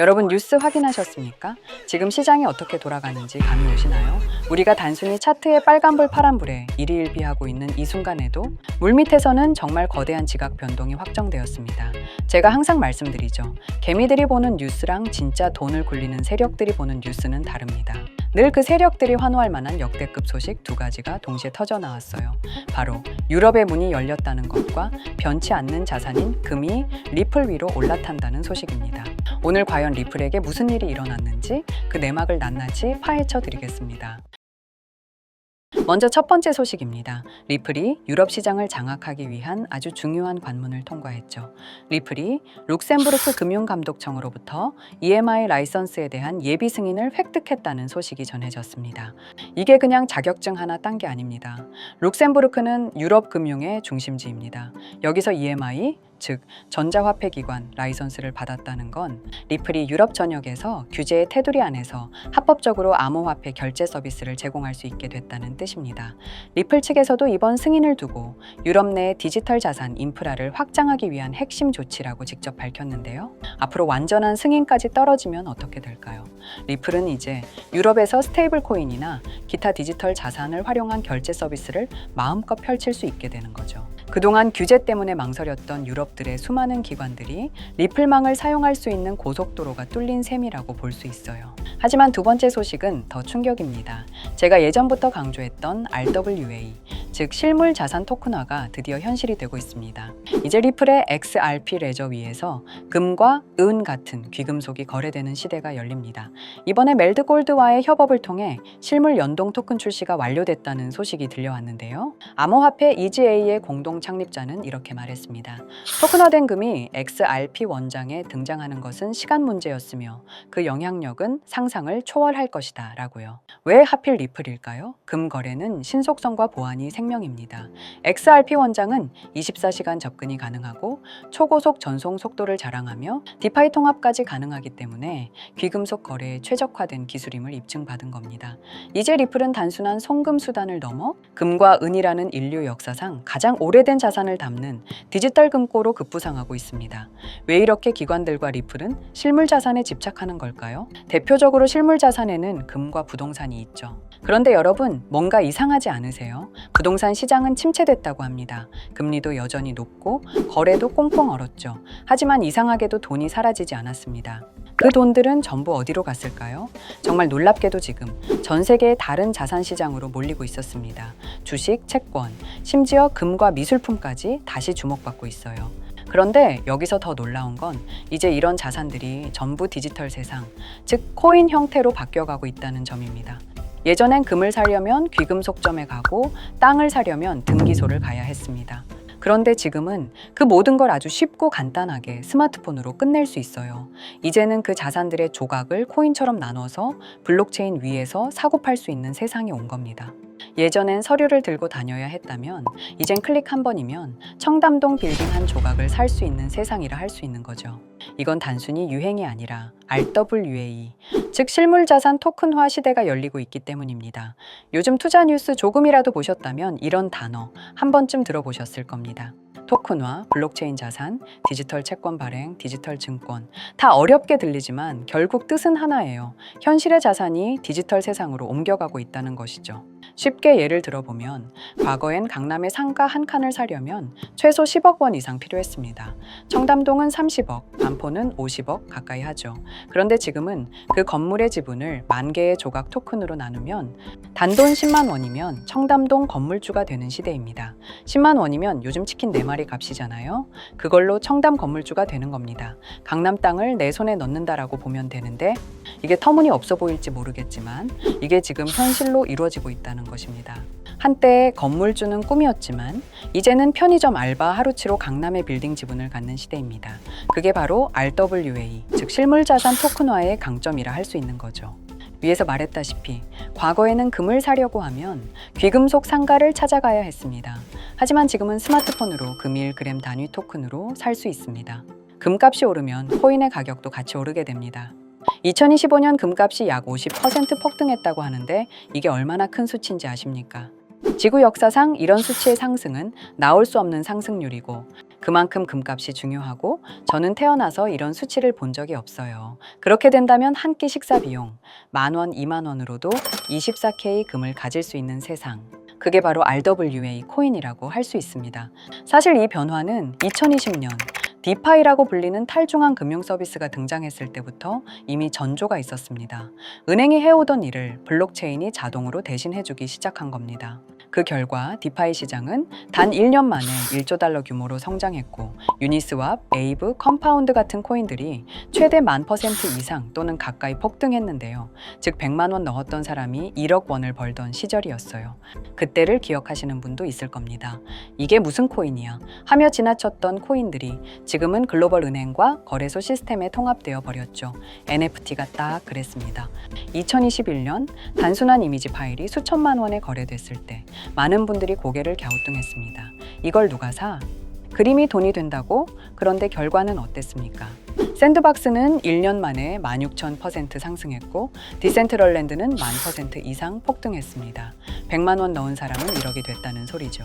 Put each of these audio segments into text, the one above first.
여러분 뉴스 확인하셨습니까? 지금 시장이 어떻게 돌아가는지 감이 오시나요? 우리가 단순히 차트의 빨간불 파란불에 일희일비하고 있는 이 순간에도 물밑에서는 정말 거대한 지각 변동이 확정되었습니다. 제가 항상 말씀드리죠. 개미들이 보는 뉴스랑 진짜 돈을 굴리는 세력들이 보는 뉴스는 다릅니다. 늘 그 세력들이 환호할 만한 역대급 소식 두 가지가 동시에 터져 나왔어요. 바로 유럽의 문이 열렸다는 것과 변치 않는 자산인 금이 리플 위로 올라탄다는 소식입니다. 오늘 과연 리플에게 무슨 일이 일어났는지 그 내막을 낱낱이 파헤쳐 드리겠습니다. 먼저 첫 번째 소식입니다. 리플이 유럽 시장을 장악하기 위한 아주 중요한 관문을 통과했죠. 리플이 룩셈부르크 금융감독청으로부터 EMI 라이선스에 대한 예비 승인을 획득했다는 소식이 전해졌습니다. 이게 그냥 자격증 하나 딴 게 아닙니다. 룩셈부르크는 유럽 금융의 중심지입니다. 여기서 EMI, 즉 전자화폐 기관 라이선스를 받았다는 건 리플이 유럽 전역에서 규제의 테두리 안에서 합법적으로 암호화폐 결제 서비스를 제공할 수 있게 됐다는 뜻입니다. 리플 측에서도 이번 승인을 두고 유럽 내 디지털 자산 인프라를 확장하기 위한 핵심 조치라고 직접 밝혔는데요. 앞으로 완전한 승인까지 떨어지면 어떻게 될까요? 리플은 이제 유럽에서 스테이블 코인이나 기타 디지털 자산을 활용한 결제 서비스를 마음껏 펼칠 수 있게 되는 거죠. 그동안 규제 때문에 망설였던 유럽들의 수많은 기관들이 리플망을 사용할 수 있는 고속도로가 뚫린 셈이라고 볼 수 있어요. 하지만 두 번째 소식은 더 충격입니다. 제가 예전부터 강조했던 RWA, 즉 실물 자산 토큰화가 드디어 현실이 되고 있습니다. 이제 리플의 XRP 레저 위에서 금과 은 같은 귀금속이 거래되는 시대가 열립니다. 이번에 멜드골드와의 협업을 통해 실물 연동 토큰 출시가 완료됐다는 소식이 들려왔는데요. 암호화폐 EGA의 공동 창립자는 이렇게 말했습니다. 토큰화된 금이 XRP 원장에 등장하는 것은 시간 문제였으며 그 영향력은 상상을 초월할 것이다 라고요. 왜 하필 리플일까요? 금 거래는 신속성과 보안이 생명입니다. XRP 원장은 24시간 접근이 가능하고 초고속 전송 속도를 자랑하며 디파이 통합까지 가능하기 때문에 귀금속 거래에 최적화된 기술임을 입증받은 겁니다. 이제 리플은 단순한 송금 수단을 넘어 금과 은이라는 인류 역사상 가장 오래된 자산을 담는 디지털 금고로 급부상하고 있습니다. 왜 이렇게 기관들과 리플은 실물 자산에 집착하는 걸까요? 대표적으로 실물 자산에는 금과 부동산이 있죠. 그런데 여러분, 뭔가 이상하지 않으세요? 부동산 시장은 침체됐다고 합니다. 금리도 여전히 높고 거래도 꽁꽁 얼었죠. 하지만 이상하게도 돈이 사라지지 않았습니다. 그 돈들은 전부 어디로 갔을까요? 정말 놀랍게도 지금 전 세계의 다른 자산 시장으로 몰리고 있었습니다. 주식, 채권, 심지어 금과 미술품까지 다시 주목받고 있어요. 그런데 여기서 더 놀라운 건 이제 이런 자산들이 전부 디지털 세상, 즉 코인 형태로 바뀌어가고 있다는 점입니다. 예전엔 금을 사려면 귀금속점에 가고 땅을 사려면 등기소를 가야 했습니다. 그런데 지금은 그 모든 걸 아주 쉽고 간단하게 스마트폰으로 끝낼 수 있어요. 이제는 그 자산들의 조각을 코인처럼 나눠서 블록체인 위에서 사고 팔 수 있는 세상이 온 겁니다. 예전엔 서류를 들고 다녀야 했다면 이젠 클릭 한 번이면 청담동 빌딩 한 조각을 살 수 있는 세상이라 할 수 있는 거죠. 이건 단순히 유행이 아니라 RWA, 즉 실물자산 토큰화 시대가 열리고 있기 때문입니다. 요즘 투자 뉴스 조금이라도 보셨다면 이런 단어 한 번쯤 들어보셨을 겁니다. 토큰화, 블록체인 자산, 디지털 채권 발행, 디지털 증권. 다 어렵게 들리지만 결국 뜻은 하나예요. 현실의 자산이 디지털 세상으로 옮겨가고 있다는 것이죠. 쉽게 예를 들어보면 과거엔 강남의 상가 한 칸을 사려면 최소 10억 원 이상 필요했습니다. 청담동은 30억, 반포는 50억 가까이 하죠. 그런데 지금은 그 건물의 지분을 만 개의 조각 토큰으로 나누면 단돈 10만 원이면 청담동 건물주가 되는 시대입니다. 10만 원이면 요즘 치킨 4마리 값이잖아요. 그걸로 청담 건물주가 되는 겁니다. 강남 땅을 내 손에 넣는다라고 보면 되는데 이게 터무니없어 보일지 모르겠지만 이게 지금 현실로 이루어지고 있다는 것입니다. 한때 건물주는 꿈이었지만 이제는 편의점 알바 하루치로 강남의 빌딩 지분을 갖는 시대입니다. 그게 바로 RWA, 즉 실물자산 토큰화의 강점이라 할 수 있는 거죠. 위에서 말했다시피 과거에는 금을 사려고 하면 귀금속 상가를 찾아가야 했습니다. 하지만 지금은 스마트폰으로 금일 그램 단위 토큰으로 살 수 있습니다. 금값이 오르면 코인의 가격도 같이 오르게 됩니다. 2025년 금값이 약 50% 폭등했다고 하는데 이게 얼마나 큰 수치인지 아십니까? 지구 역사상 이런 수치의 상승은 나올 수 없는 상승률이고 그만큼 금값이 중요하고 저는 태어나서 이런 수치를 본 적이 없어요. 그렇게 된다면 한 끼 식사 비용 10,000원, 20,000원으로도 24K 금을 가질 수 있는 세상. 그게 바로 RWA 코인이라고 할 수 있습니다. 사실 이 변화는 2020년 디파이라고 불리는 탈중앙 금융 서비스가 등장했을 때부터 이미 전조가 있었습니다. 은행이 해오던 일을 블록체인이 자동으로 대신해주기 시작한 겁니다. 그 결과 디파이 시장은 단 1년 만에 1조 달러 규모로 성장했고 유니스왑, 에이브, 컴파운드 같은 코인들이 최대 10,000% 이상 또는 가까이 폭등했는데요. 즉 100만 원 넣었던 사람이 1억 원을 벌던 시절이었어요. 그때를 기억하시는 분도 있을 겁니다. 이게 무슨 코인이야? 하며 지나쳤던 코인들이 지금은 글로벌 은행과 거래소 시스템에 통합되어 버렸죠. NFT가 딱 그랬습니다. 2021년 단순한 이미지 파일이 수천만 원에 거래됐을 때 많은 분들이 고개를 갸우뚱했습니다. 이걸 누가 사? 그림이 돈이 된다고? 그런데 결과는 어땠습니까? 샌드박스는 1년 만에 16,000% 상승했고 디센트럴랜드는 10,000% 이상 폭등했습니다. 100만 원 넣은 사람은 1억이 됐다는 소리죠.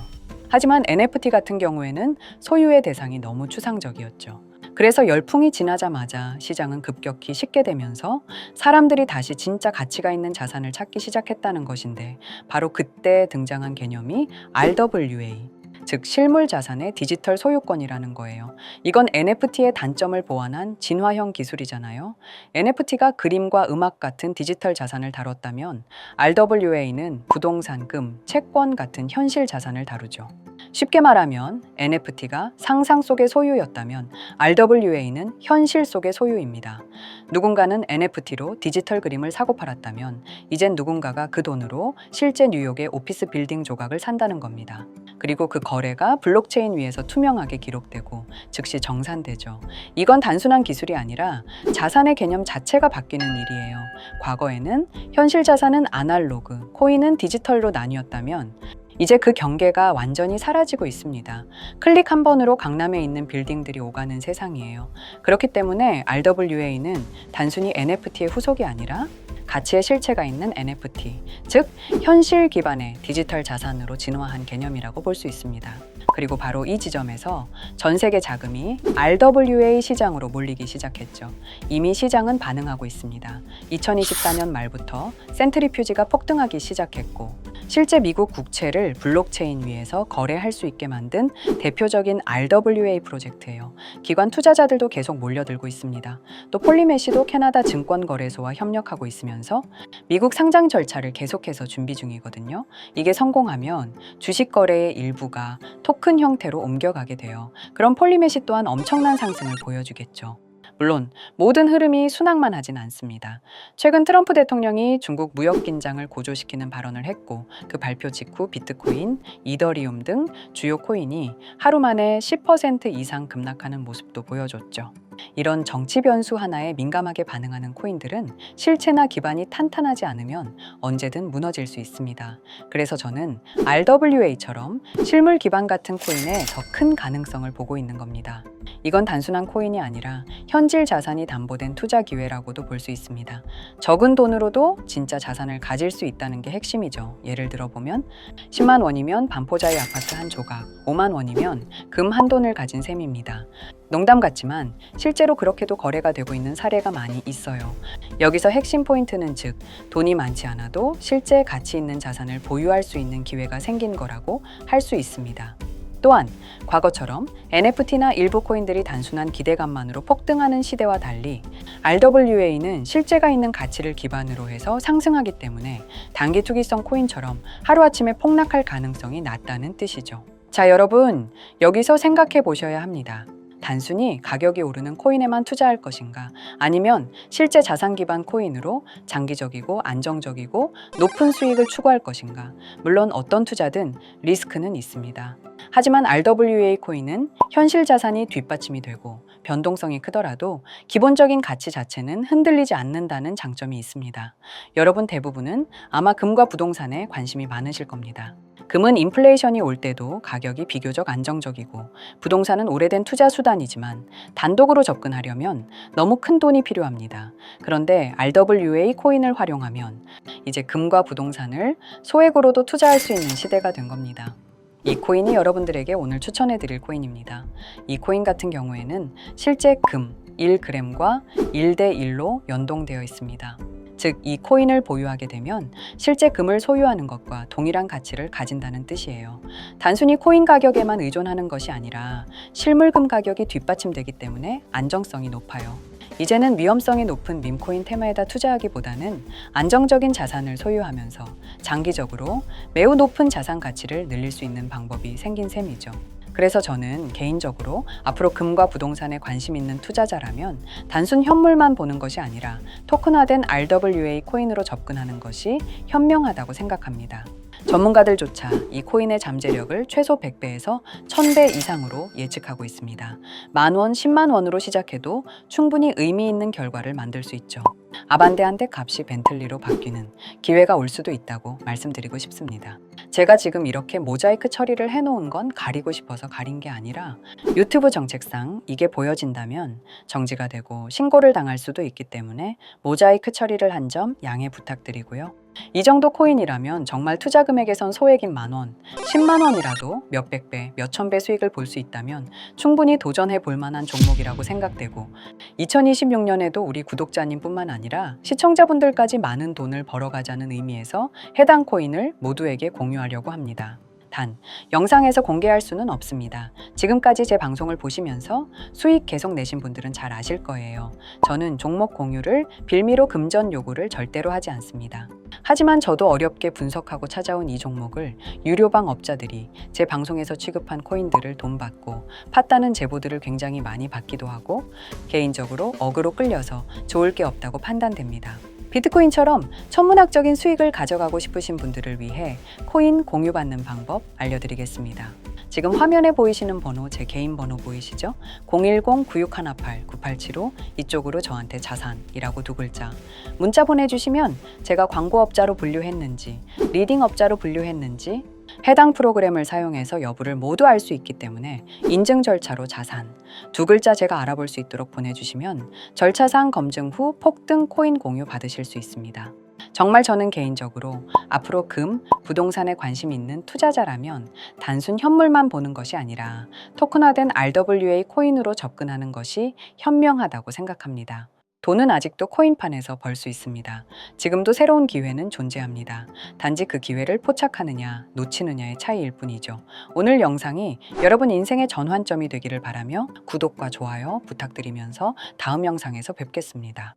하지만 NFT 같은 경우에는 소유의 대상이 너무 추상적이었죠. 그래서 열풍이 지나자마자 시장은 급격히 식게 되면서 사람들이 다시 진짜 가치가 있는 자산을 찾기 시작했다는 것인데 바로 그때 등장한 개념이 RWA, 즉 실물 자산의 디지털 소유권이라는 거예요. 이건 NFT의 단점을 보완한 진화형 기술이잖아요. NFT가 그림과 음악 같은 디지털 자산을 다뤘다면 RWA는 부동산, 금, 채권 같은 현실 자산을 다루죠. 쉽게 말하면 NFT가 상상 속의 소유였다면 RWA는 현실 속의 소유입니다. 누군가는 NFT로 디지털 그림을 사고 팔았다면 이젠 누군가가 그 돈으로 실제 뉴욕의 오피스 빌딩 조각을 산다는 겁니다. 그리고 그 거래가 블록체인 위에서 투명하게 기록되고 즉시 정산되죠. 이건 단순한 기술이 아니라 자산의 개념 자체가 바뀌는 일이에요. 과거에는 현실 자산은 아날로그, 코인은 디지털로 나뉘었다면 이제 그 경계가 완전히 사라지고 있습니다. 클릭 한 번으로 강남에 있는 빌딩들이 오가는 세상이에요. 그렇기 때문에 RWA는 단순히 NFT의 후속이 아니라 가치의 실체가 있는 NFT, 즉 현실 기반의 디지털 자산으로 진화한 개념이라고 볼 수 있습니다. 그리고 바로 이 지점에서 전 세계 자금이 RWA 시장으로 몰리기 시작했죠. 이미 시장은 반응하고 있습니다. 2024년 말부터 센트리퓨지가 폭등하기 시작했고 실제 미국 국채를 블록체인 위에서 거래할 수 있게 만든 대표적인 RWA 프로젝트예요. 기관 투자자들도 계속 몰려들고 있습니다. 또 폴리메시도 캐나다 증권거래소와 협력하고 있으면서 미국 상장 절차를 계속해서 준비 중이거든요. 이게 성공하면 주식 거래의 일부가 토큰 형태로 옮겨가게 돼요. 그럼 폴리메시 또한 엄청난 상승을 보여주겠죠. 물론 모든 흐름이 순항만 하진 않습니다. 최근 트럼프 대통령이 중국 무역 긴장을 고조시키는 발언을 했고 그 발표 직후 비트코인, 이더리움 등 주요 코인이 하루 만에 10% 이상 급락하는 모습도 보여줬죠. 이런 정치 변수 하나에 민감하게 반응하는 코인들은 실체나 기반이 탄탄하지 않으면 언제든 무너질 수 있습니다. 그래서 저는 RWA처럼 실물 기반 같은 코인에 더 큰 가능성을 보고 있는 겁니다. 이건 단순한 코인이 아니라 현질 자산이 담보된 투자 기회라고도 볼 수 있습니다. 적은 돈으로도 진짜 자산을 가질 수 있다는 게 핵심이죠. 예를 들어보면 10만 원이면 반포자의 아파트 한 조각, 5만 원이면 금 한 돈을 가진 셈입니다. 농담 같지만 실제로 그렇게도 거래가 되고 있는 사례가 많이 있어요. 여기서 핵심 포인트는 즉 돈이 많지 않아도 실제 가치 있는 자산을 보유할 수 있는 기회가 생긴 거라고 할 수 있습니다. 또한 과거처럼 NFT나 일부 코인들이 단순한 기대감만으로 폭등하는 시대와 달리 RWA는 실제가 있는 가치를 기반으로 해서 상승하기 때문에 단기 투기성 코인처럼 하루아침에 폭락할 가능성이 낮다는 뜻이죠. 자, 여러분, 여기서 생각해 보셔야 합니다. 단순히 가격이 오르는 코인에만 투자할 것인가? 아니면 실제 자산 기반 코인으로 장기적이고 안정적이고 높은 수익을 추구할 것인가? 물론 어떤 투자든 리스크는 있습니다. 하지만 RWA 코인은 현실 자산이 뒷받침이 되고 변동성이 크더라도 기본적인 가치 자체는 흔들리지 않는다는 장점이 있습니다. 여러분 대부분은 아마 금과 부동산에 관심이 많으실 겁니다. 금은 인플레이션이 올 때도 가격이 비교적 안정적이고 부동산은 오래된 투자 수단이지만 단독으로 접근하려면 너무 큰 돈이 필요합니다. 그런데 RWA 코인을 활용하면 이제 금과 부동산을 소액으로도 투자할 수 있는 시대가 된 겁니다. 이 코인이 여러분들에게 오늘 추천해 드릴 코인입니다. 이 코인 같은 경우에는 실제 금 1g과 1대 1로 연동되어 있습니다. 즉, 이 코인을 보유하게 되면 실제 금을 소유하는 것과 동일한 가치를 가진다는 뜻이에요. 단순히 코인 가격에만 의존하는 것이 아니라 실물금 가격이 뒷받침되기 때문에 안정성이 높아요. 이제는 위험성이 높은 밈코인 테마에다 투자하기보다는 안정적인 자산을 소유하면서 장기적으로 매우 높은 자산 가치를 늘릴 수 있는 방법이 생긴 셈이죠. 그래서 저는 개인적으로 앞으로 금과 부동산에 관심 있는 투자자라면 단순 현물만 보는 것이 아니라 토큰화된 RWA 코인으로 접근하는 것이 현명하다고 생각합니다. 전문가들조차 이 코인의 잠재력을 최소 100배에서 1000배 이상으로 예측하고 있습니다. 10,000원, 10만 원으로 시작해도 충분히 의미 있는 결과를 만들 수 있죠. 아반떼한테 값이 벤틀리로 바뀌는 기회가 올 수도 있다고 말씀드리고 싶습니다. 제가 지금 이렇게 모자이크 처리를 해놓은 건 가리고 싶어서 가린 게 아니라 유튜브 정책상 이게 보여진다면 정지가 되고 신고를 당할 수도 있기 때문에 모자이크 처리를 한 점 양해 부탁드리고요. 이 정도 코인이라면 정말 투자 금액에선 소액인 10,000원, 10만 원이라도 몇백 배, 몇천 배 수익을 볼 수 있다면 충분히 도전해 볼 만한 종목이라고 생각되고 2026년에도 우리 구독자님뿐만 아니라 시청자분들까지 많은 돈을 벌어가자는 의미에서 해당 코인을 모두에게 공유하려고 합니다. 단, 영상에서 공개할 수는 없습니다. 지금까지 제 방송을 보시면서 수익 계속 내신 분들은 잘 아실 거예요. 저는 종목 공유를 빌미로 금전 요구를 절대로 하지 않습니다. 하지만 저도 어렵게 분석하고 찾아온 이 종목을 유료방 업자들이 제 방송에서 취급한 코인들을 돈 받고 팠다는 제보들을 굉장히 많이 받기도 하고 개인적으로 억으로 끌려서 좋을 게 없다고 판단됩니다. 비트코인처럼 천문학적인 수익을 가져가고 싶으신 분들을 위해 코인 공유받는 방법 알려드리겠습니다. 지금 화면에 보이시는 번호 제 개인 번호 보이시죠? 010-9618-9875 이쪽으로 저한테 자산이라고 두 글자 문자 보내주시면 제가 광고업자로 분류했는지 리딩업자로 분류했는지 해당 프로그램을 사용해서 여부를 모두 알 수 있기 때문에 인증 절차로 자산 두 글자 제가 알아볼 수 있도록 보내주시면 절차상 검증 후 폭등 코인 공유 받으실 수 있습니다. 정말 저는 개인적으로 앞으로 금, 부동산에 관심 있는 투자자라면 단순 현물만 보는 것이 아니라 토큰화된 RWA 코인으로 접근하는 것이 현명하다고 생각합니다. 돈은 아직도 코인판에서 벌 수 있습니다. 지금도 새로운 기회는 존재합니다. 단지 그 기회를 포착하느냐, 놓치느냐의 차이일 뿐이죠. 오늘 영상이 여러분 인생의 전환점이 되기를 바라며 구독과 좋아요 부탁드리면서 다음 영상에서 뵙겠습니다.